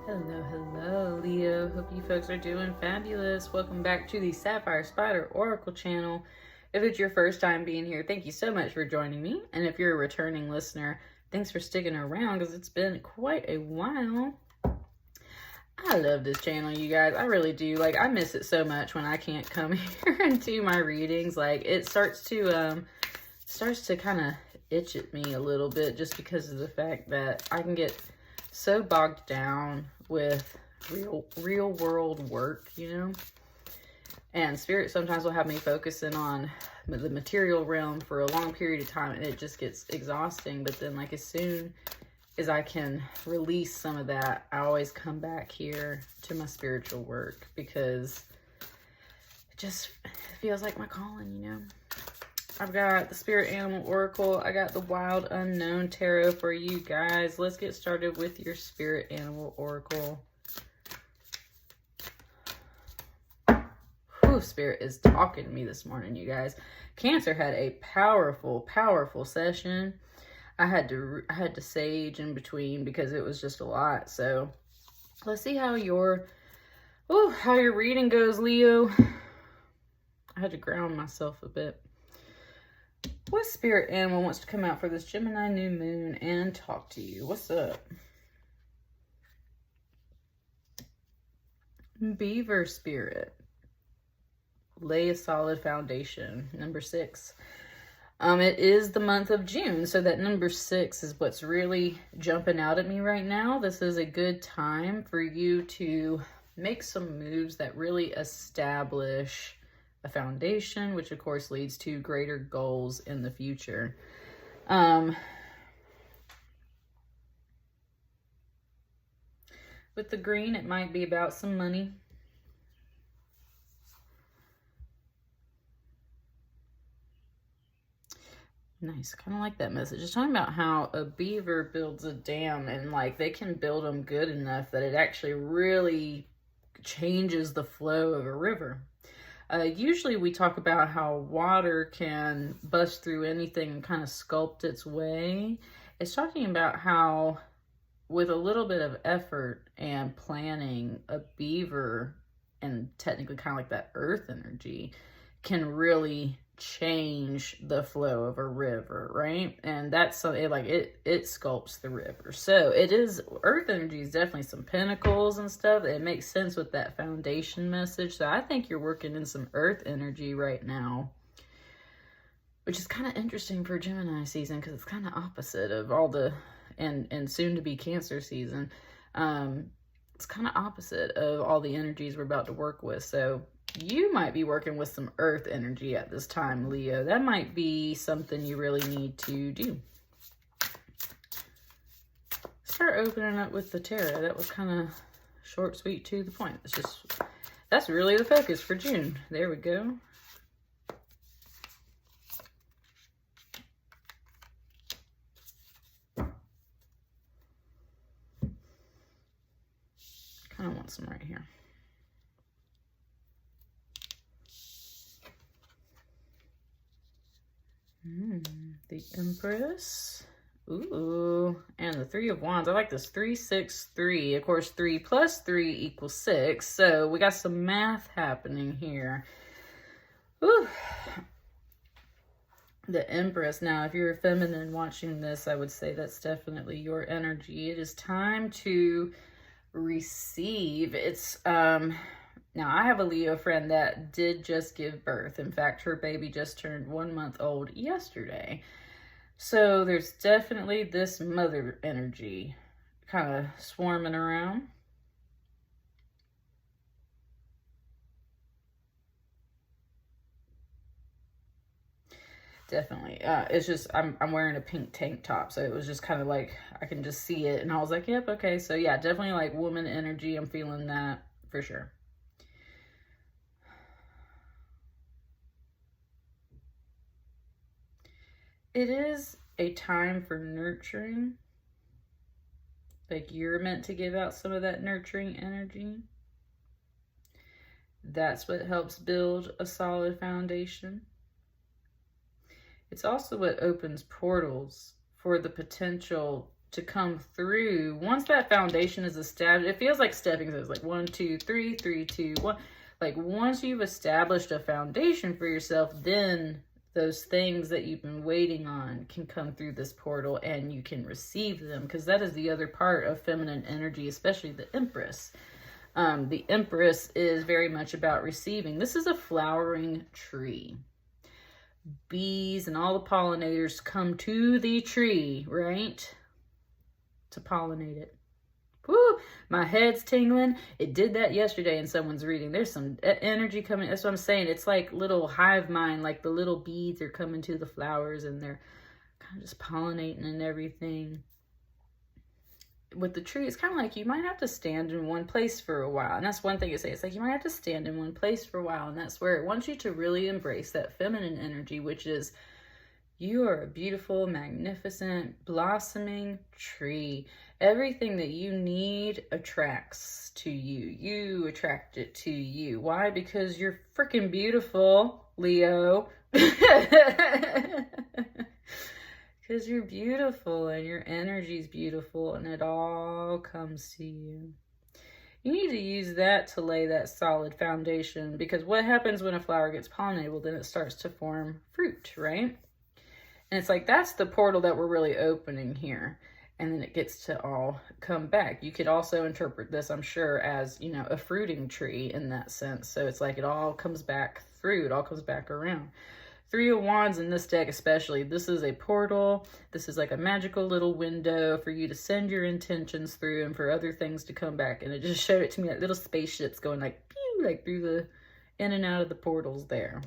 Hello, Leo. Hope you folks are doing fabulous. Welcome back to the Sapphire Spider Oracle channel. If it's your first time being here, thank you so much for joining me. And if you're a returning listener, thanks for sticking around because it's been quite a while. I love this channel, you guys. I really do. Like, I miss it so much when I can't come here and do my readings. Like, it starts to kind of itch at me a little bit just because of the fact that I can get so bogged down with real world work, you know? And Spirit sometimes will have me focusing on the material realm for a long period of time, and it just gets exhausting. But then, like, as soon as I can release some of that, I always come back here to my spiritual work because it just feels like my calling, you know? I've got the Spirit Animal Oracle. I got the Wild Unknown Tarot for you guys. Let's get started with your Spirit Animal Oracle. Whew, Spirit is talking to me this morning, you guys. Cancer had a powerful session. I had to sage in between because it was just a lot. So let's see how your reading goes, Leo. I had to ground myself a bit. What spirit animal wants to come out for this Gemini new moon and talk to you? What's up? Beaver spirit. Lay a solid foundation. Number 6. It is the month of June, so that number 6 is what's really jumping out at me right now. This is a good time for you to make some moves that really establish a foundation, which of course leads to greater goals in the future. With the green, it might be about some money. Nice, kind of like that message. Just talking about how a beaver builds a dam, and like they can build them good enough that it actually really changes the flow of a river. Usually we talk about how water can bust through anything and kind of sculpt its way. It's talking about how with a little bit of effort and planning, a beaver, and technically kind of like that earth energy, can really change the flow of a river, right? And that's so it sculpts the river. So it is, earth energy is definitely some pinnacles and stuff. It makes sense with that foundation message. So I think you're working in some earth energy right now, which is kind of interesting for Gemini season because it's kind of opposite of all the and soon to be Cancer season. It's kind of opposite of all the energies we're about to work with. So you might be working with some earth energy at this time, Leo. That might be something you really need to do. Start opening up with the tarot. That was kind of short, sweet, to the point. It's just, that's really the focus for June. There we go. Kind of want some right here. The Empress. Ooh, and the 3 of Wands. I like this 3, 6, 3. Of course, 3 plus 3 equals 6. So we got some math happening here. Ooh. The Empress. Now, if you're a feminine watching this, I would say that's definitely your energy. It is time to receive. It's now I have a Leo friend that did just give birth. In fact, her baby just turned 1 month old yesterday. So there's definitely this mother energy kind of swarming around. Definitely. It's just, I'm wearing a pink tank top. So it was just kind of like, I can just see it. And I was like, yep, okay. So yeah, definitely like woman energy. I'm feeling that for sure. It is a time for nurturing. Like you're meant to give out some of that nurturing energy. That's what helps build a solid foundation. It's also what opens portals for the potential to come through. Once that foundation is established, it feels like stepping stones, like 1, 2, 3, 3, 2, 1. Like once you've established a foundation for yourself, then those things that you've been waiting on can come through this portal and you can receive them, because that is the other part of feminine energy, especially the Empress. The Empress is very much about receiving. This is a flowering tree. Bees and all the pollinators come to the tree, right? To pollinate it. Woo! My head's tingling. It did that yesterday in someone's reading. There's some energy coming. That's what I'm saying. It's like little hive mind, like the little bees are coming to the flowers and they're kind of just pollinating and everything. With the tree, it's kind of like you might have to stand in one place for a while. And that's one thing to say. It's like you might have to stand in one place for a while. And that's where it wants you to really embrace that feminine energy, which is you are a beautiful, magnificent, blossoming tree. Everything that you need attracts to you. You attract it to you. Why? Because you're freaking beautiful, Leo. Because you're beautiful and your energy is beautiful and it all comes to you. You need to use that to lay that solid foundation, because what happens when a flower gets pollinated? Well, then it starts to form fruit, right? And it's like, that's the portal that we're really opening here. And then it gets to all come back. You could also interpret this, I'm sure, as, you know, a fruiting tree in that sense. So it's like it all comes back through. It all comes back around. 3 of Wands in this deck especially. This is a portal. This is like a magical little window for you to send your intentions through and for other things to come back. And it just showed it to me like little spaceships going like, pew, like through the, in and out of the portals there.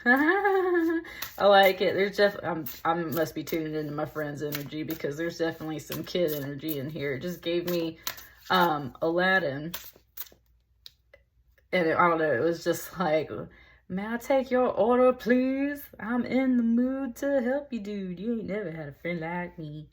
I like it. There's definitely, I must be tuning into my friend's energy, because there's definitely some kid energy in here. It just gave me Aladdin. And I don't know, it was just like, may I take your order, please? I'm in the mood to help you, dude. You ain't never had a friend like me.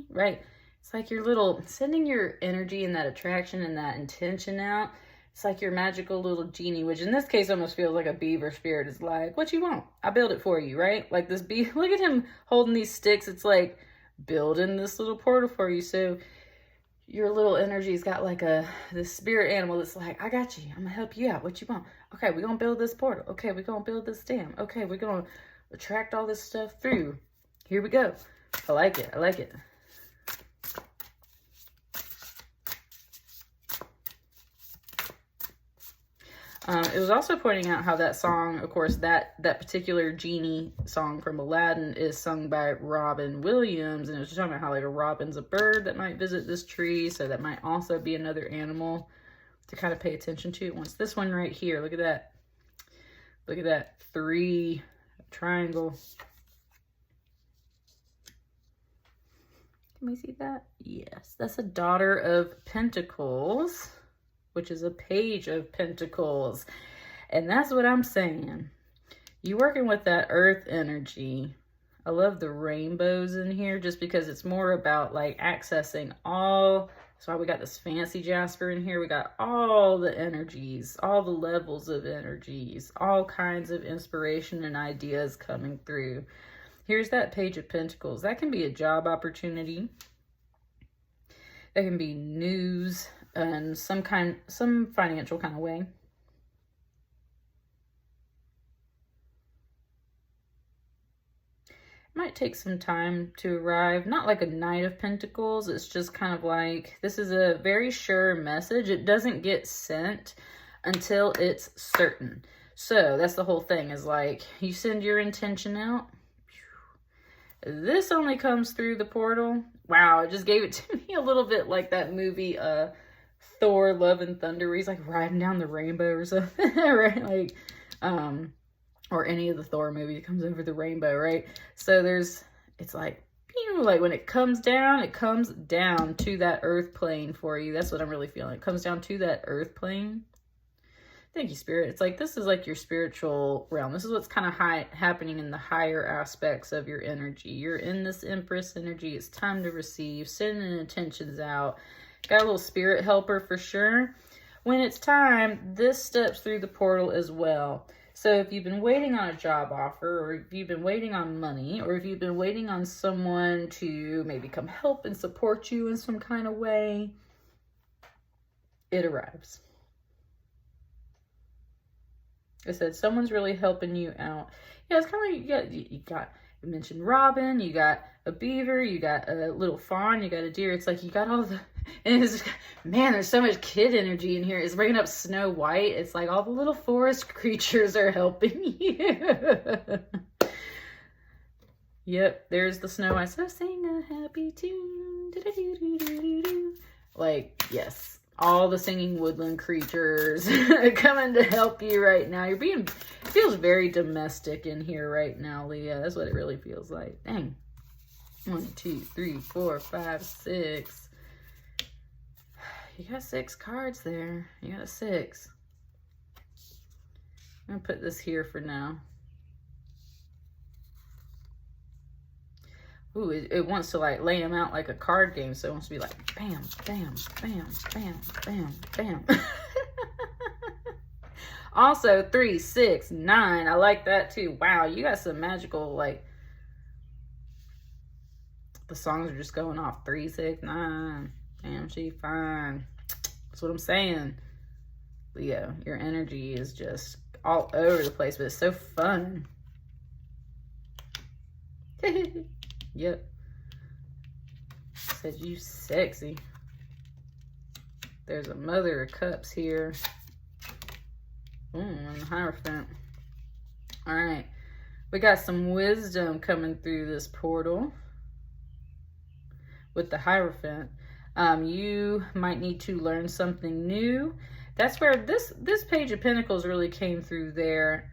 Right? It's like your little, sending your energy and that attraction and that intention out. It's like your magical little genie, which in this case almost feels like a beaver spirit. Is like, what you want? I build it for you, right? Like this bee, look at him holding these sticks. It's like building this little portal for you. So your little energy's got like this spirit animal that's like, I got you. I'm gonna help you out. What you want? Okay, we're gonna build this portal. Okay, we're gonna build this dam. Okay, we're gonna attract all this stuff through. Here we go. I like it. I like it. It was also pointing out how that song, of course, that particular genie song from Aladdin is sung by Robin Williams. And it was just talking about how like a robin's a bird that might visit this tree. So that might also be another animal to kind of pay attention to. Once this one right here, look at that. Look at that 3 triangle. Can we see that? Yes, that's a Daughter of Pentacles, which is a Page of Pentacles. And that's what I'm saying. You're working with that earth energy. I love the rainbows in here just because it's more about like accessing all. That's why we got this Fancy Jasper in here. We got all the energies, all the levels of energies, all kinds of inspiration and ideas coming through. Here's that Page of Pentacles. That can be a job opportunity. That can be news and some financial kind of way. Might take some time to arrive. Not like a Knight of Pentacles. It's just kind of like, this is a very sure message. It doesn't get sent until it's certain. So that's the whole thing, is like you send your intention out. This only comes through the portal. Wow, it just gave it to me a little bit like that movie Thor Love and Thunder, where he's like riding down the rainbow or something. Right? Like or any of the Thor movies, it comes over the rainbow, right? So it's like, like when it comes down to that earth plane for you. That's what I'm really feeling. It comes down to that earth plane. Thank you, Spirit. It's like, this is like your spiritual realm. This is what's kind of happening in the higher aspects of your energy. You're in this Empress energy. It's time to receive, sending intentions out. Got a little spirit helper for sure. When it's time, this steps through the portal as well. So if you've been waiting on a job offer, or if you've been waiting on money, or if you've been waiting on someone to maybe come help and support you in some kind of way, it arrives. I said, someone's really helping you out. Yeah, it's kind of like you mentioned Robin, you got a beaver, you got a little fawn, you got a deer. It's like you got all the, and it's, man, there's so much kid energy in here. It's bringing up Snow White. It's like all the little forest creatures are helping you. Yep, there's the Snow White. So sing a happy tune. Like, yes. All the singing woodland creatures coming to help you right now. It feels very domestic in here right now, Leah. That's what it really feels like. Dang. 1, 2, 3, 4, 5, 6. You got 6 cards there. You got a 6. I'm going to put this here for now. Ooh, it wants to like lay them out like a card game. So it wants to be like bam, bam, bam, bam, bam, bam. Also, 3, 6, 9. I like that too. Wow, you got some magical, like, the songs are just going off. 3, 6, 9. Damn, she fine. That's what I'm saying. Leo, your energy is just all over the place, but it's so fun. Yep. Said you sexy. There's a Mother of Cups here. And Hierophant. Alright. We got some wisdom coming through this portal. With the Hierophant. You might need to learn something new. That's where this Page of Pentacles really came through there.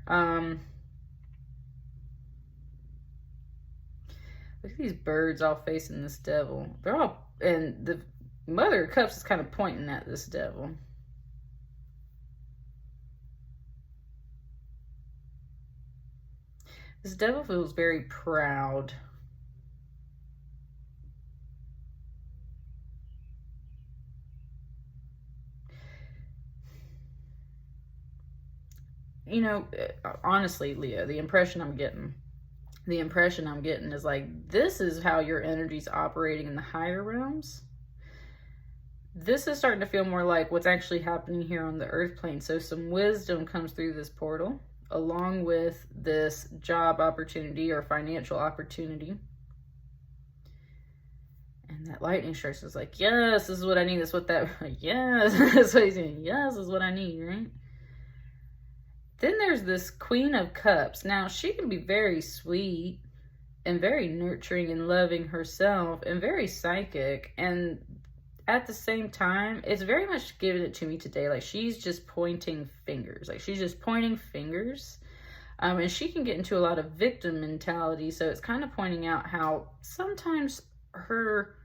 Look at these birds all facing this devil. They're all, and the Mother of Cups is kind of pointing at this devil. This devil feels very proud. You know, honestly, Leo, the impression I'm getting is like, this is how your energy's operating in the higher realms. This is starting to feel more like what's actually happening here on the earth plane. So some wisdom comes through this portal, along with this job opportunity or financial opportunity. And that lightning strikes is like, yes, this is what I need. That's what that, yes, that's what he's saying. Yes, this is what I need, right? Then there's this Queen of Cups. Now, she can be very sweet and very nurturing and loving herself and very psychic. And at the same time, it's very much giving it to me today. Like, she's just pointing fingers. Like, she's just pointing fingers. And she can get into a lot of victim mentality. So it's kind of pointing out how sometimes her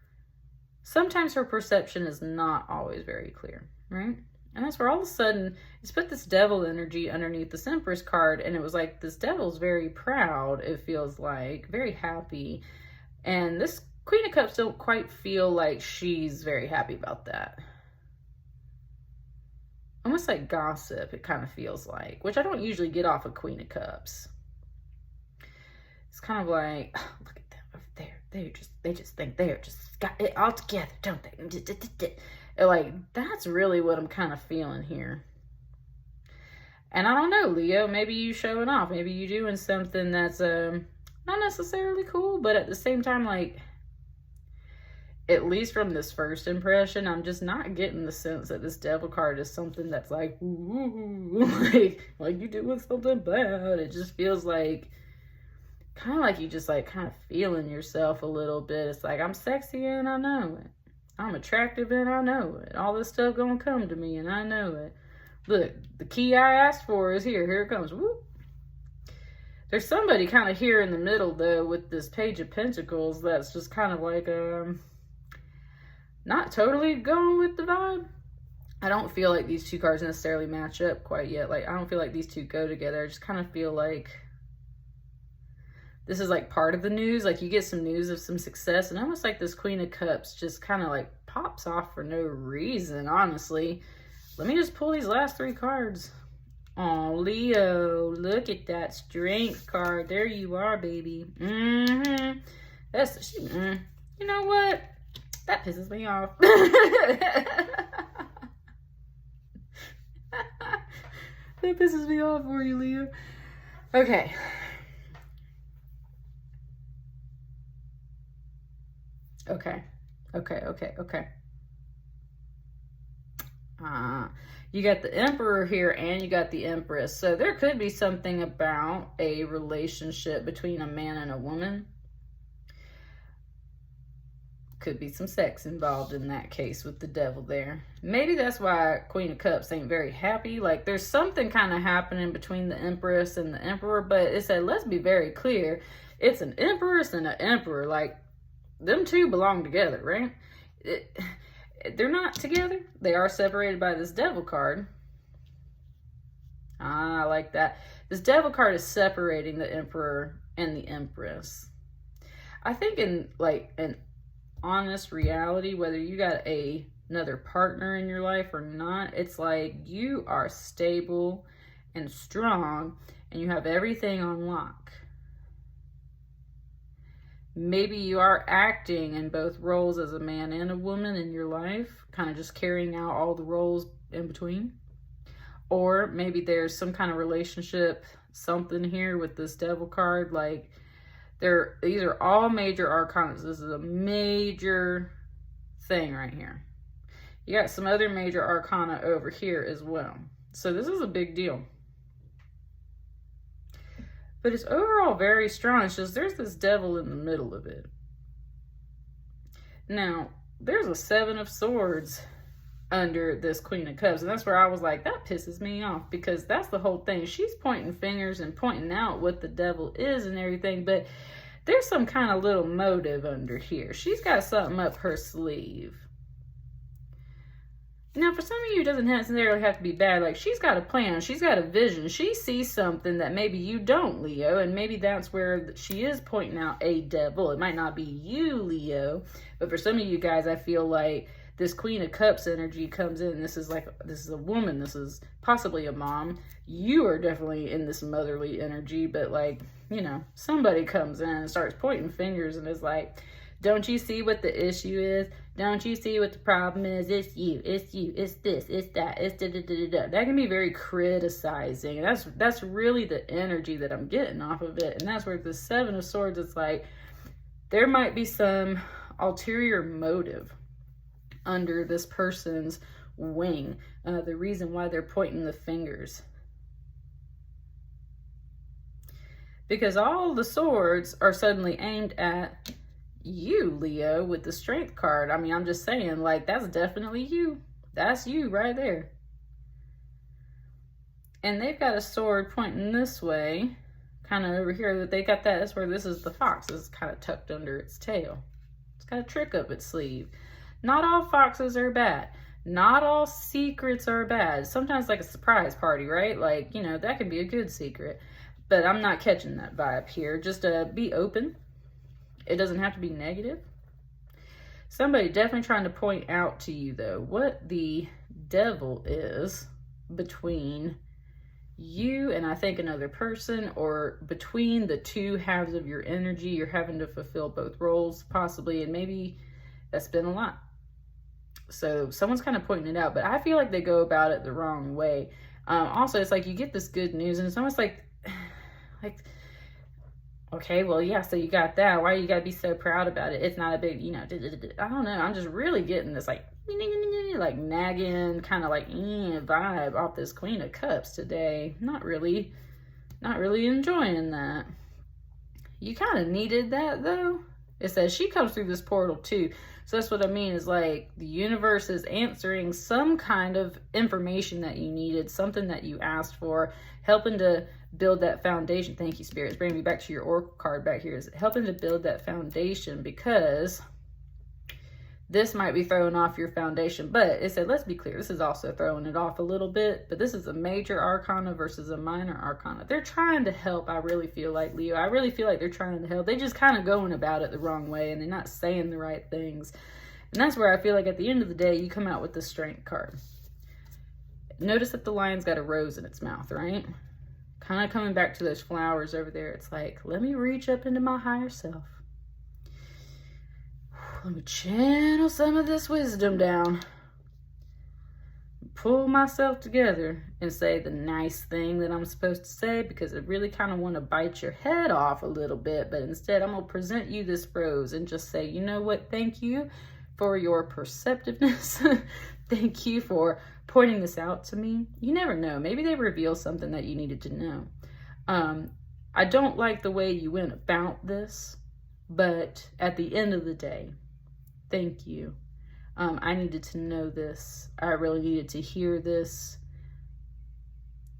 perception is not always very clear, right? And that's where all of a sudden, it's put this devil energy underneath this Empress card. And it was like, this devil's very proud, it feels like. Very happy. And this Queen of Cups don't quite feel like she's very happy about that. Almost like gossip, it kind of feels like. Which I don't usually get off a Queen of Cups. It's kind of like, oh, look at them over there. They just think they're just got it all together, don't they? Like, that's really what I'm kind of feeling here. And I don't know, Leo, maybe you showing off. Maybe you doing something that's not necessarily cool, but at the same time, like, at least from this first impression, I'm just not getting the sense that this devil card is something that's like, ooh, like you doing something bad. It just feels like, kind of like you just like kind of feeling yourself a little bit. It's like, I'm sexy and I know it. I'm attractive and I know it. All this stuff gonna come to me and I know it. Look, the key I asked for is here. Here it comes. Whoop. There's somebody kind of here in the middle, though, with this Page of Pentacles that's just kind of like, not totally going with the vibe. I don't feel like these two cards necessarily match up quite yet. Like, I don't feel like these two go together. I just kind of feel like this is like part of the news. Like, you get some news of some success, and almost like this Queen of Cups just kind of like pops off for no reason, honestly. Let me just pull these last 3 cards. Oh, Leo, look at that strength card. There you are, baby. Mm-hmm. That's, you know what? That pisses me off. That pisses me off for you, Leo. Okay. Okay. You got the Emperor here and you got the Empress. So there could be something about a relationship between a man and a woman. Could be some sex involved in that case with the devil there. Maybe that's why Queen of Cups ain't very happy. Like there's something kind of happening between the Empress and the Emperor, but it said, let's be very clear. It's an Empress and an Emperor. Like them two belong together, right? They're not together. They are separated by this devil card. I like that. This devil card is separating the Emperor and the Empress. I think in like an honest reality, whether you got another partner in your life or not, it's like you are stable and strong and you have everything on lock. Maybe you are acting in both roles as a man and a woman in your life, kind of just carrying out all the roles in between. Or maybe there's some kind of relationship, something here with this devil card. Like these are all major arcana. This is a major thing right here. You got some other major arcana over here as well. So this is a big deal. But it's overall very strong. It's just there's this devil in the middle of it. Now, there's a 7 of Swords under this Queen of Cups. And that's where I was like, that pisses me off. Because that's the whole thing. She's pointing fingers and pointing out what the devil is and everything. But there's some kind of little motive under here. She's got something up her sleeve. Now, for some of you, it doesn't necessarily have to be bad. Like, she's got a plan. She's got a vision. She sees something that maybe you don't, Leo. And maybe that's where she is pointing out a devil. It might not be you, Leo. But for some of you guys, I feel like this Queen of Cups energy comes in. This is a woman. This is possibly a mom. You are definitely in this motherly energy. But, like, you know, somebody comes in and starts pointing fingers and is like, don't you see what the issue is? Don't you see what the problem is? It's you, it's this, it's that, it's da-da-da-da-da. That can be very criticizing. And that's really the energy that I'm getting off of it. And that's where the 7 of Swords, it's like, there might be some ulterior motive under this person's wing. The reason why they're pointing the fingers. Because all the swords are suddenly aimed at you, Leo, with the Strength card. I mean, I'm just saying, like, that's definitely you. That's you right there. And they've got a sword pointing this way, kind of over here. That they got that. That's where this is the fox. It's kind of tucked under its tail. It's got a trick up its sleeve. Not all foxes are bad. Not all secrets are bad. Sometimes like a surprise party, right? Like, you know, that can be a good secret. But I'm not catching that vibe here. Just be open. It doesn't have to be negative. Somebody definitely trying to point out to you, though, what the devil is between you and I think another person, or between the two halves of your energy. You're having to fulfill both roles, possibly, and maybe that's been a lot. So someone's kind of pointing it out, but I feel like they go about it the wrong way. Also, it's like you get this good news, and it's almost like, okay, well, yeah, so you got that. Why you got to be so proud about it? It's not a big, you know, I don't know. I'm just really getting this, like nagging, kind of like vibe off this Queen of Cups today. Not really enjoying that. You kind of needed that, though. It says she comes through this portal, too. So that's what I mean, is like the universe is answering some kind of information that you needed, something that you asked for, helping to build that foundation. Thank you, Spirits. Bring me back to your Oracle card back here. Is helping to build that foundation, because this might be throwing off your foundation. But it said, let's be clear, this is also throwing it off a little bit. But this is a major arcana versus a minor arcana. They're trying to help, I really feel like, Leo. I really feel like they're trying to help. They just kind of going about it the wrong way, and they're not saying the right things. And that's where I feel like at the end of the day, you come out with the Strength card. Notice that the lion's got a rose in its mouth, right? Kind of coming back to those flowers over there. It's like, let me reach up into my higher self. Let me channel some of this wisdom down. Pull myself together and say the nice thing that I'm supposed to say, because I really kind of want to bite your head off a little bit, but instead I'm going to present you this rose and just say, you know what, thank you for your perceptiveness. Thank you for pointing this out to me. You never know. Maybe they reveal something that you needed to know. I don't like the way you went about this, but at the end of the day, thank you. I needed to know this. I really needed to hear this.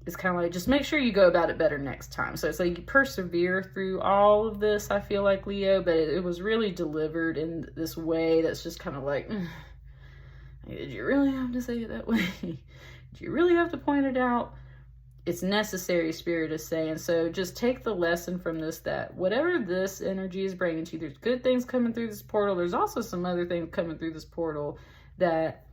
It's kind of like, just make sure you go about it better next time. So it's like you persevere through all of this, I feel like, Leo, but it was really delivered in this way that's just kind of like, did you really have to say it that way? Did you really have to point it out? It's necessary, Spirit is saying. So just take the lesson from this, that whatever this energy is bringing to you, there's good things coming through this portal. There's also some other things coming through this portal that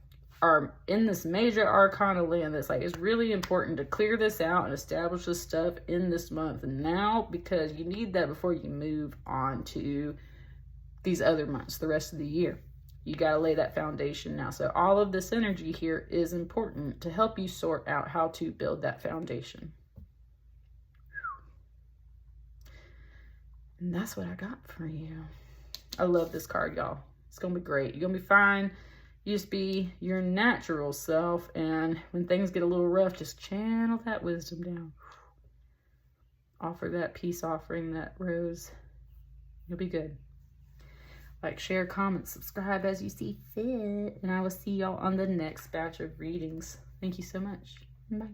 are in this major arcana land that's like, it's really important to clear this out and establish this stuff in this month and now, because you need that before you move on to these other months, the rest of the year. You got to lay that foundation now. So all of this energy here is important to help you sort out how to build that foundation. And that's what I got for you. I love this card, y'all. It's going to be great. You're going to be fine. You just be your natural self. And when things get a little rough, just channel that wisdom down. Offer that peace offering, that rose. You'll be good. Like, share, comment, subscribe as you see fit. And I will see y'all on the next batch of readings. Thank you so much. Bye.